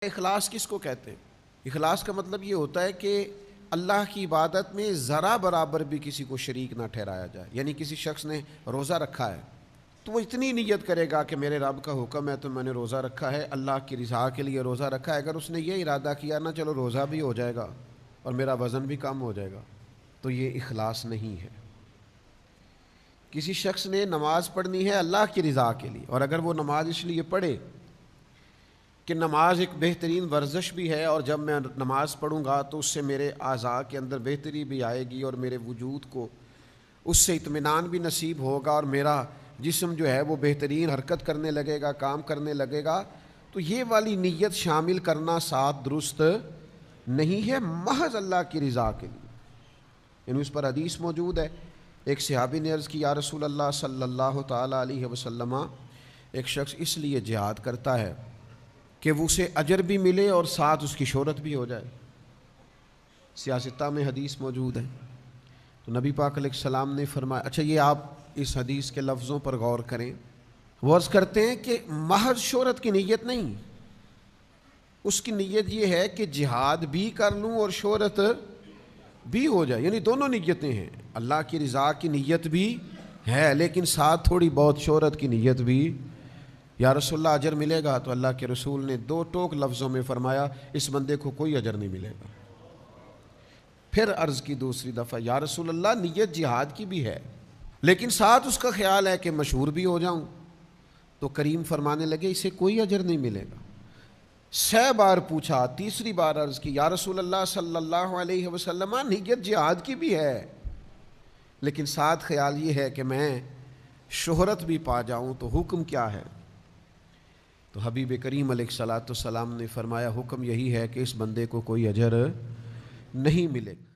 اخلاص کس کو کہتے ہیں؟ اخلاص کا مطلب یہ ہوتا ہے کہ اللہ کی عبادت میں ذرا برابر بھی کسی کو شریک نہ ٹھہرایا جائے. یعنی کسی شخص نے روزہ رکھا ہے تو وہ اتنی نیت کرے گا کہ میرے رب کا حکم ہے تو میں نے روزہ رکھا ہے، اللہ کی رضا کے لیے روزہ رکھا ہے. اگر اس نے یہ ارادہ کیا نا چلو روزہ بھی ہو جائے گا اور میرا وزن بھی کم ہو جائے گا، تو یہ اخلاص نہیں ہے. کسی شخص نے نماز پڑھنی ہے اللہ کی رضا کے لیے، اور اگر وہ نماز اس لیے پڑھے کہ نماز ایک بہترین ورزش بھی ہے اور جب میں نماز پڑھوں گا تو اس سے میرے اعضاء کے اندر بہتری بھی آئے گی اور میرے وجود کو اس سے اطمینان بھی نصیب ہوگا اور میرا جسم جو ہے وہ بہترین حرکت کرنے لگے گا، کام کرنے لگے گا، تو یہ والی نیت شامل کرنا ساتھ درست نہیں ہے، محض اللہ کی رضا کے لیے. یعنی اس پر حدیث موجود ہے. ایک صحابی نے عرض کی یا رسول اللہ صلی اللہ تعالیٰ علیہ وسلم، ایک شخص اس لیے جہاد کرتا ہے کہ وہ اسے اجر بھی ملے اور ساتھ اس کی شہرت بھی ہو جائے. سیاستہ میں حدیث موجود ہے. تو نبی پاک علیہ السلام نے فرمایا، اچھا یہ آپ اس حدیث کے لفظوں پر غور کریں. وہ عرض کرتے ہیں کہ محض شہرت کی نیت نہیں، اس کی نیت یہ ہے کہ جہاد بھی کر لوں اور شہرت بھی ہو جائے. یعنی دونوں نیتیں ہیں، اللہ کی رضا کی نیت بھی ہے لیکن ساتھ تھوڑی بہت شہرت کی نیت بھی. یا رسول اللہ اجر ملے گا؟ تو اللہ کے رسول نے دو ٹوک لفظوں میں فرمایا اس بندے کو کوئی اجر نہیں ملے گا. پھر عرض کی دوسری دفعہ یا رسول اللہ نیت جہاد کی بھی ہے لیکن ساتھ اس کا خیال ہے کہ مشہور بھی ہو جاؤں. تو کریم فرمانے لگے اسے کوئی اجر نہیں ملے گا. 6 بار پوچھا، تیسری بار عرض کی یا رسول اللہ صلی اللہ علیہ وسلم نیت جہاد کی بھی ہے لیکن ساتھ خیال یہ ہے کہ میں شہرت بھی پا جاؤں، تو حکم کیا ہے؟ تو حبیب کریم علیہ الصلوۃ والسلام نے فرمایا حکم یہی ہے کہ اس بندے کو کوئی اجر نہیں ملے گا.